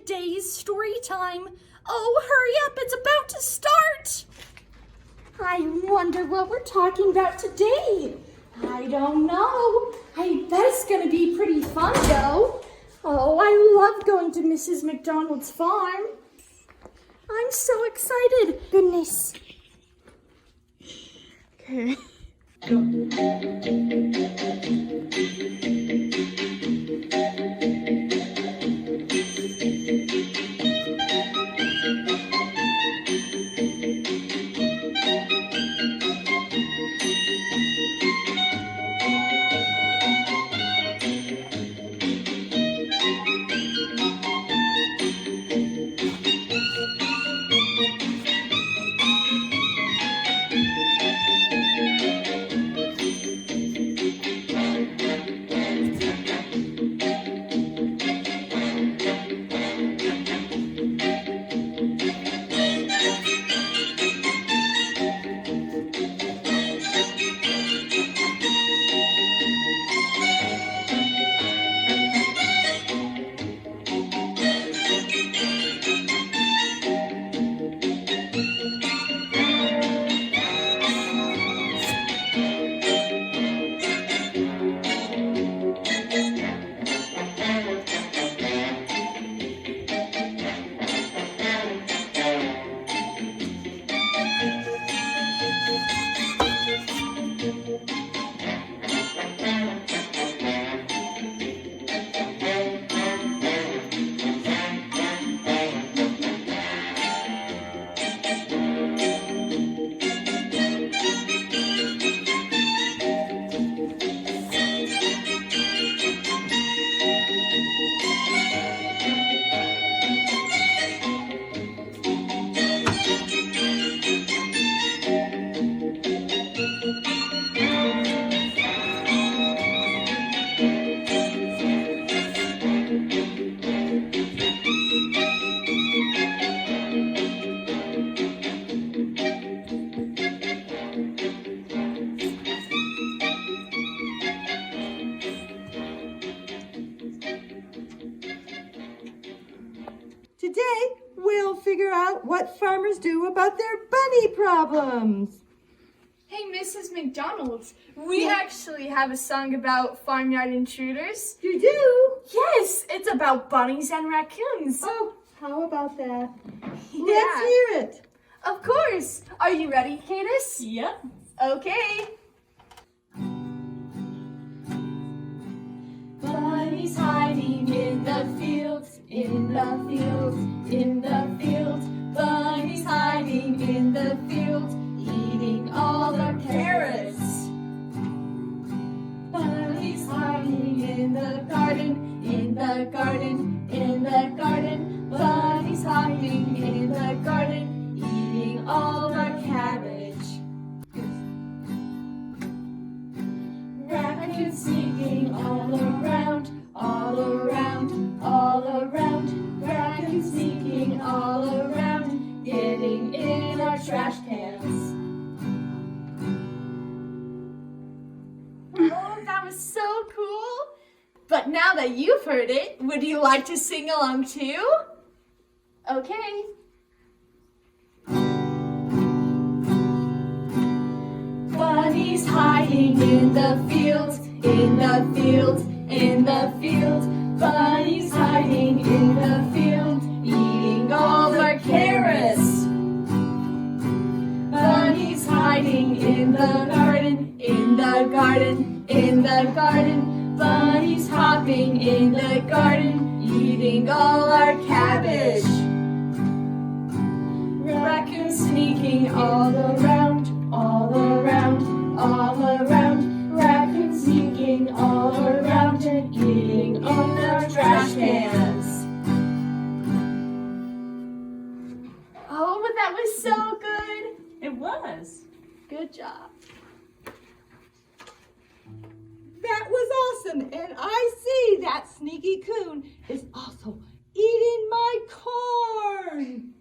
today's story time. Oh, hurry up, it's about to start. I wonder what we're talking about today. I don't know. I bet it's gonna be pretty fun though. Oh, I love going to Mrs. McDonald's farm. I'm so excited. Goodness. Okay. Today, we'll figure out what farmers do about their bunny problems. Hey, Mrs. McDonald, we actually have a song about farmyard intruders. You do? Yes, it's about bunnies and raccoons. Oh, how about that? Yeah. Let's hear it. Of course. Are you ready, Candace? Yep. Okay. Bunnies hiding in the fields, in the fields, in the fields. Bunnies hiding in the fields, eating all the carrots. Bunnies hiding in the garden, in the garden, in the garden. Bunnies hiding in the garden, eating all the cabbage. Raccoons sneaking all around, all around, all around. Raccoons sneaking all around, getting in our trash cans. Oh, that was so cool! But now that you've heard it, would you like to sing along too? Okay. Bunnies hiding in the fields, in the fields, in the fields. Bunnies hiding in the fields, eating all our carrots. Bunnies hiding in the garden, in the garden, in the garden. Bunnies hopping in the garden, eating all our cabbage. Raccoons sneaking all around, all around, all around. Raccoons sneaking all around and eating all our trash cans. Oh, but that was so good. It was. Good job. That was awesome. And I see that sneaky coon is also eating my corn.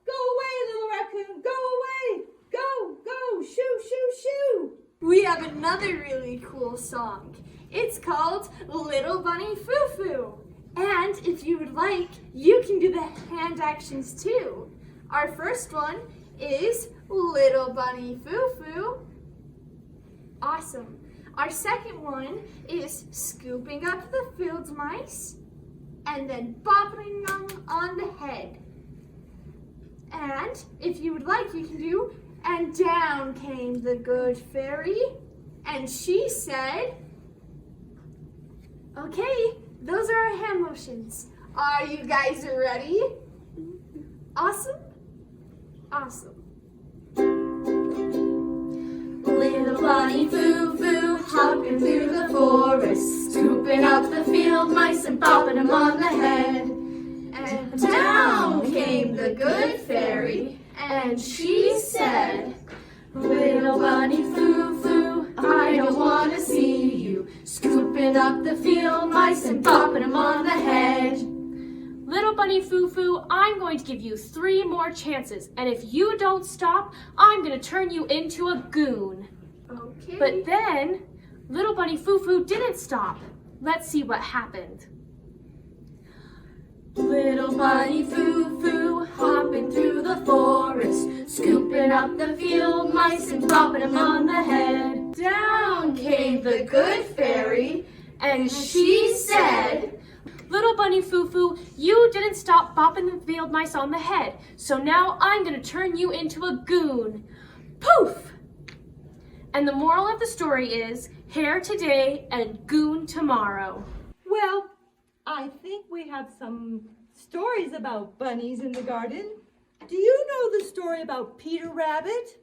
Go away, little raccoon. Go away. Go, go. Shoo, shoo, shoo. We have another really cool song. It's called Little Bunny Foo Foo. And if you would like, you can do the hand actions too. Our first one is Little Bunny Foo-Foo. Awesome. Our second one is scooping up the field mice and then bopping them on the head. And if you would like, you can do, and down came the good fairy, and she said, okay, those are our hand motions. Are you guys ready? Awesome? Awesome. Little bunny foo-foo, hopping through the forest, scooping up the field mice and popping them on the head. And down came the good fairy, and she said, Little bunny foo-foo, I don't want to see you, scooping up the field mice and popping them on the head. Little Bunny Foo-Foo, I'm going to give you 3 more chances, and if you don't stop, I'm going to turn you into a goon. Okay. But then, Little Bunny Foo-Foo didn't stop. Let's see what happened. Little bunny foo-foo, hopping through the forest, scooping up the field mice and popping them on the head. Down came the good fairy, and she said, Little Bunny Foo-Foo, you didn't stop bopping the field mice on the head, so now I'm going to turn you into a goon. Poof! And the moral of the story is, hare today and goon tomorrow. Well, I think we have some stories about bunnies in the garden. Do you know the story about Peter Rabbit?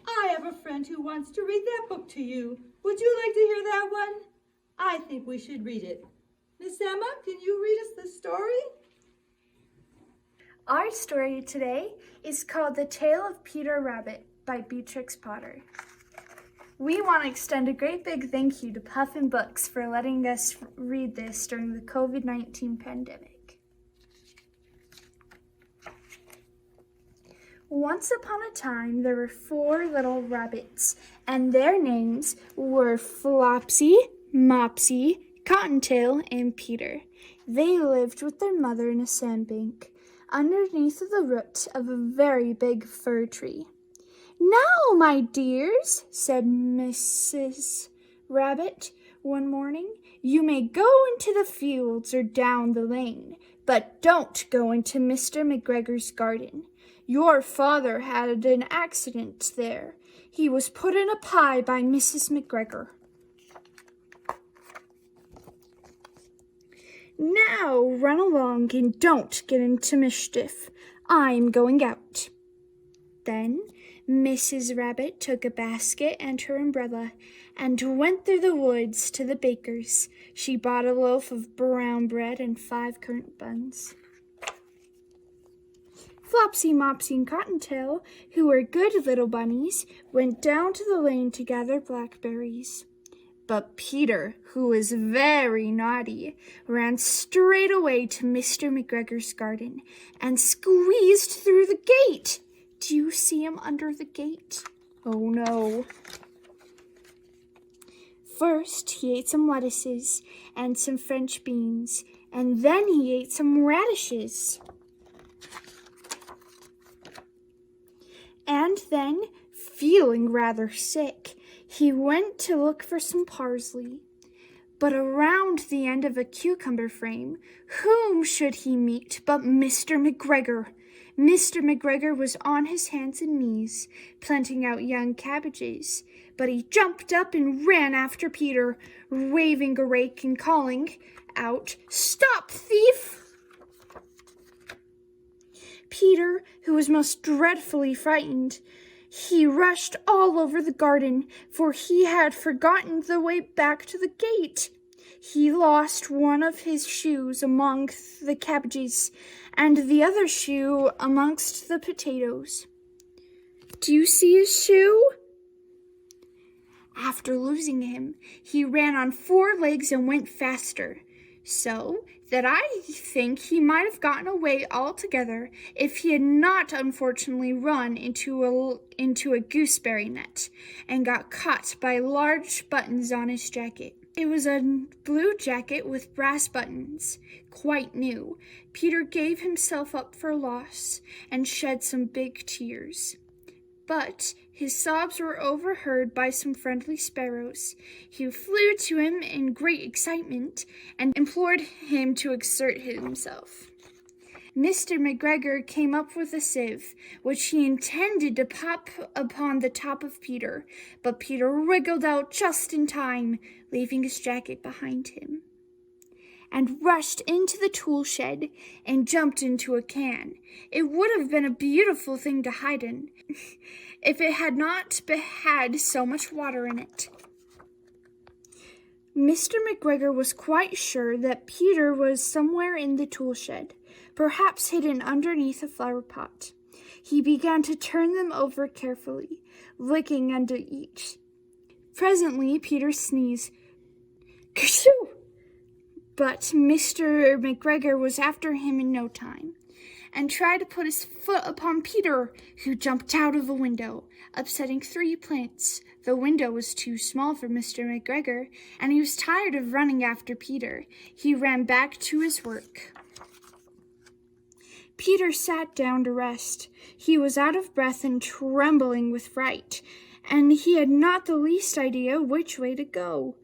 I have a friend who wants to read that book to you. Would you like to hear that one? I think we should read it. Miss Emma, can you read us the story? Our story today is called The Tale of Peter Rabbit by Beatrix Potter. We want to extend a great big thank you to Puffin Books for letting us read this during the COVID-19 pandemic. Once upon a time, there were 4 little rabbits, and their names were Flopsy, Mopsy, Cottontail, and Peter. They lived with their mother in a sandbank, underneath the root of a very big fir tree. "Now, my dears," said Mrs. Rabbit one morning, "you may go into the fields or down the lane, but don't go into Mr. McGregor's garden. Your father had an accident there. He was put in a pie by Mrs. McGregor. Now run along and don't get into mischief. I'm going out." Then Mrs. Rabbit took a basket and her umbrella and went through the woods to the baker's. She bought a loaf of brown bread and 5 currant buns. Flopsy, Mopsy, and Cottontail, who were good little bunnies, went down to the lane to gather blackberries. But Peter, who was very naughty, ran straight away to Mr. McGregor's garden and squeezed through the gate. Do you see him under the gate? Oh no. First, he ate some lettuces and some French beans, and then he ate some radishes. And then, feeling rather sick, he went to look for some parsley. But around the end of a cucumber frame, whom should he meet but Mr. McGregor? Mr. McGregor was on his hands and knees, planting out young cabbages, but he jumped up and ran after Peter, waving a rake and calling out, "Stop, thief!" Peter, who was most dreadfully frightened, he rushed all over the garden, for he had forgotten the way back to the gate. He lost one of his shoes among the cabbages, and the other shoe amongst the potatoes. Do you see his shoe? After losing him, he ran on 4 legs and went faster, so that I think he might have gotten away altogether if he had not unfortunately run into a gooseberry net and got caught by large buttons on his jacket. It was a blue jacket with brass buttons, quite new. Peter gave himself up for loss and shed some big tears. But his sobs were overheard by some friendly sparrows, who flew to him in great excitement and implored him to exert himself. Mr. McGregor came up with a sieve, which he intended to pop upon the top of Peter, but Peter wriggled out just in time, leaving his jacket behind him, and rushed into the tool shed and jumped into a can. It would have been a beautiful thing to hide in, if it had not had so much water in it. Mr. McGregor was quite sure that Peter was somewhere in the tool shed, perhaps hidden underneath a flower pot. He began to turn them over carefully, looking under each. Presently, Peter sneezed. Kershoo! But Mr. McGregor was after him in no time, and tried to put his foot upon Peter, who jumped out of the window, upsetting 3 plants. The window was too small for Mr. McGregor, and he was tired of running after Peter. He ran back to his work. Peter sat down to rest. He was out of breath and trembling with fright, and he had not the least idea which way to go.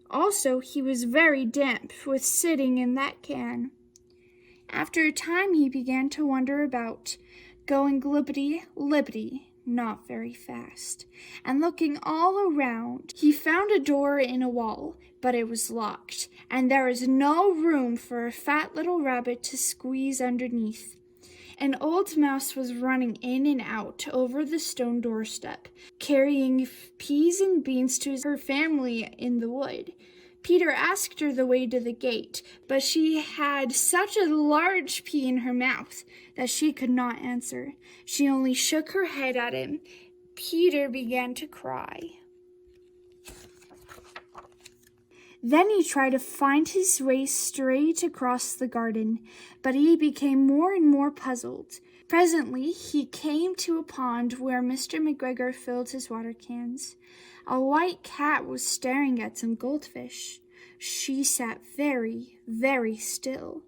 Also, he was very damp with sitting in that can. After a time, he began to wander about, going libbity, not very fast, and looking all around. He found a door in a wall, but it was locked, and there was no room for a fat little rabbit to squeeze underneath. An old mouse was running in and out over the stone doorstep, carrying peas and beans to her family in the wood. Peter asked her the way to the gate, but she had such a large pea in her mouth that she could not answer. She only shook her head at him. Peter began to cry. Then he tried to find his way straight across the garden, but he became more and more puzzled. Presently, he came to a pond where Mr. McGregor filled his water cans. A white cat was staring at some goldfish. She sat very, very still,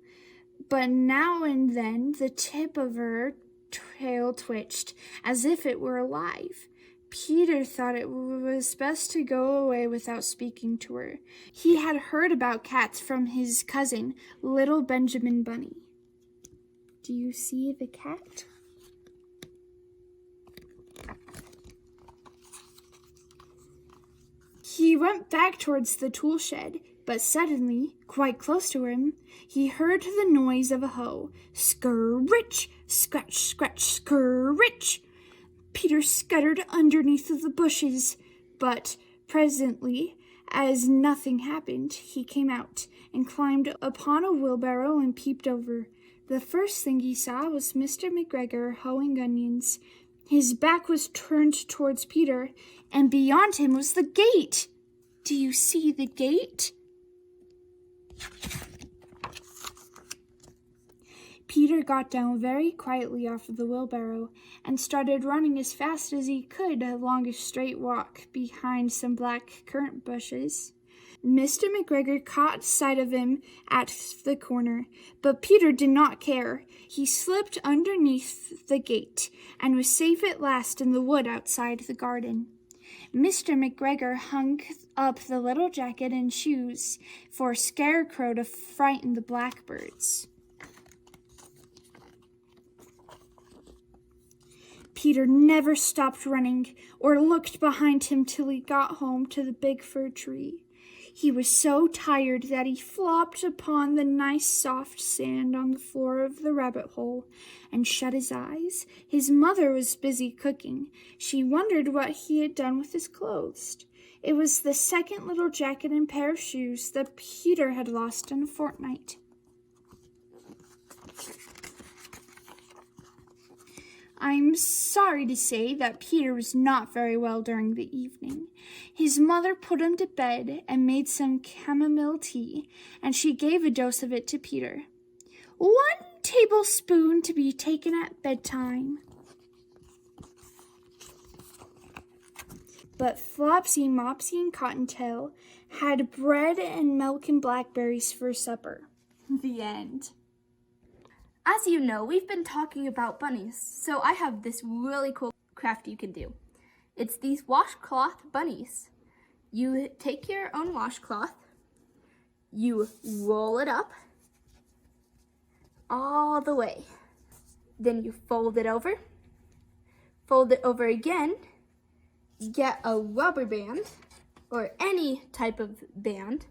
but now and then the tip of her tail twitched as if it were alive. Peter thought it was best to go away without speaking to her. He had heard about cats from his cousin, little Benjamin Bunny. Do you see the cat? He went back towards the tool shed, but suddenly, quite close to him, he heard the noise of a hoe. Scritch, scratch, scratch, scritch. Peter scuttered underneath the bushes, but presently, as nothing happened, he came out and climbed upon a wheelbarrow and peeped over. The first thing he saw was Mr. McGregor hoeing onions. His back was turned towards Peter, and beyond him was the gate. Do you see the gate? Peter got down very quietly off of the wheelbarrow and started running as fast as he could along a straight walk behind some black currant bushes. Mr. McGregor caught sight of him at the corner, but Peter did not care. He slipped underneath the gate and was safe at last in the wood outside the garden. Mr. McGregor hung up the little jacket and shoes for a scarecrow to frighten the blackbirds. Peter never stopped running or looked behind him till he got home to the big fir tree. He was so tired that he flopped upon the nice soft sand on the floor of the rabbit hole and shut his eyes. His mother was busy cooking. She wondered what he had done with his clothes. It was the second little jacket and pair of shoes that Peter had lost in a fortnight. I'm sorry to say that Peter was not very well during the evening. His mother put him to bed and made some chamomile tea, and she gave a dose of it to Peter. 1 tablespoon to be taken at bedtime. But Flopsy, Mopsy, and Cottontail had bread and milk and blackberries for supper. The end. As you know, we've been talking about bunnies, so I have this really cool craft you can do. It's these washcloth bunnies. You take your own washcloth, you roll it up all the way. Then you fold it over again, get a rubber band or any type of band,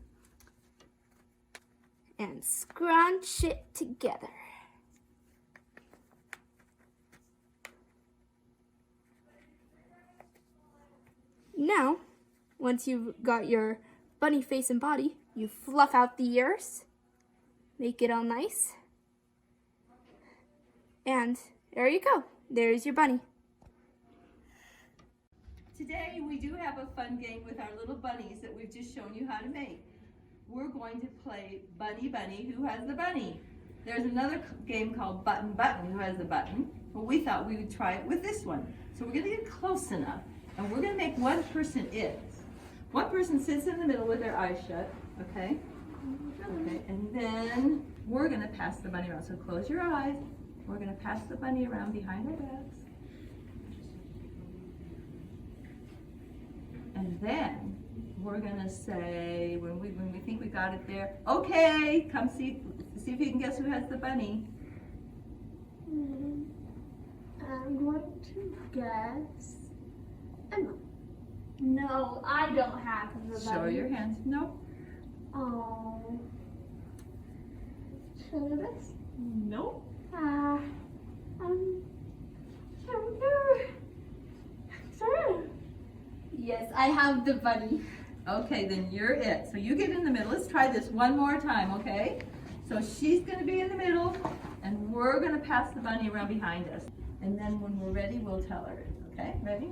and scrunch it together. Now, once you've got your bunny face and body, you fluff out the ears, make it all nice, and there you go. There's your bunny. Today we do have a fun game with our little bunnies that we've just shown you how to make. We're going to play Bunny Bunny, who has the bunny. There's another game called Button Button, who has the button. Well, we thought we would try it with this one. So we're going to get close enough, and we're going to make one person it. One person sits in the middle with their eyes shut, okay? Okay, and then we're going to pass the bunny around. So close your eyes. We're going to pass the bunny around behind our backs. And then we're gonna say, when we think we got it there, okay, come see if you can guess who has the bunny. I'm going to guess Emma. No, I don't have the bunny. Show your hands. Nope. Oh. Travis? Nope. Sorry. Yes, I have the bunny. Okay, then you're it. So you get in the middle. Let's try this one more time, okay? So she's gonna be in the middle, and we're gonna pass the bunny around behind us. And then when we're ready, we'll tell her. Okay, ready?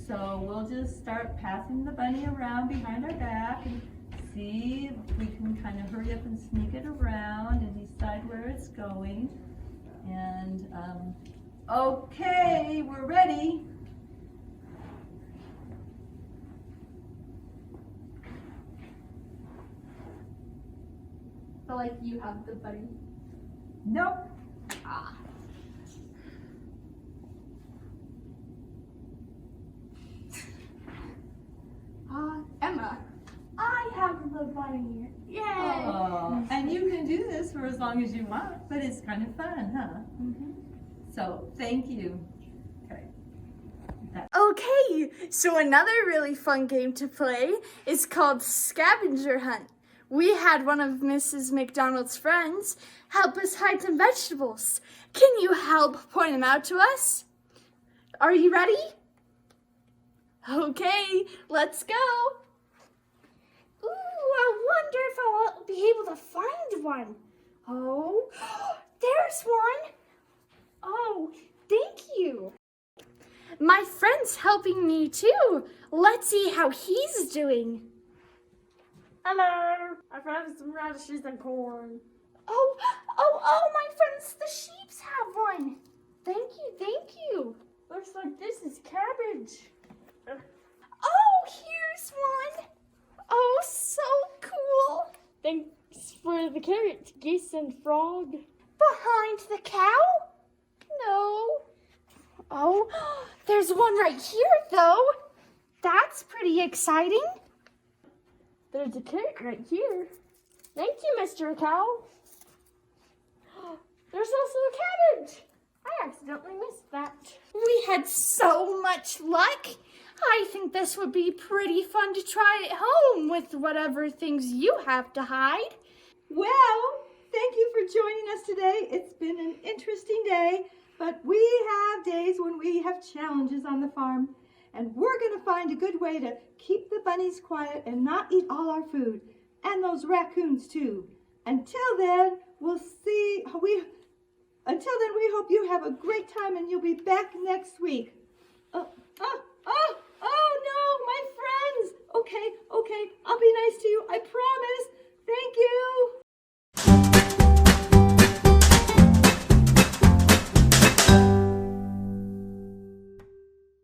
So we'll just start passing the bunny around behind our back and see if we can kind of hurry up and sneak it around and decide where it's going. And okay, we're ready. But like you have the bunny. Nope. Ah. Emma. I have the bunny. Yay! Oh, and you can do this for as long as you want, but it's kind of fun, huh? Mm-hmm. So, thank you. Okay. Okay, so another really fun game to play is called Scavenger Hunt. We had one of Mrs. McDonald's friends help us hide some vegetables. Can you help point them out to us? Are you ready? Okay, let's go. Ooh, I wonder if I'll be able to find one. Oh, there's one. Oh, thank you. My friend's helping me too. Let's see how he's doing. Hello. I found some radishes and corn. Oh, my friends, the sheeps have one. Thank you. Looks like this is cabbage. Oh, here's one. Oh, so cool. Thanks for the carrots, geese, and frog. Behind the cow? No. Oh, there's one right here, though. That's pretty exciting. There's a carrot right here. Thank you, Mr. Cow. There's also a cabbage. I accidentally missed that. We had so much luck. I think this would be pretty fun to try at home with whatever things you have to hide. Well, thank you for joining us today. It's been an interesting day, but we have days when we have challenges on the farm, and we're going to find a good way to keep the bunnies quiet and not eat all our food, and those raccoons too. Until then, we hope you have a great time, and you'll be back next week.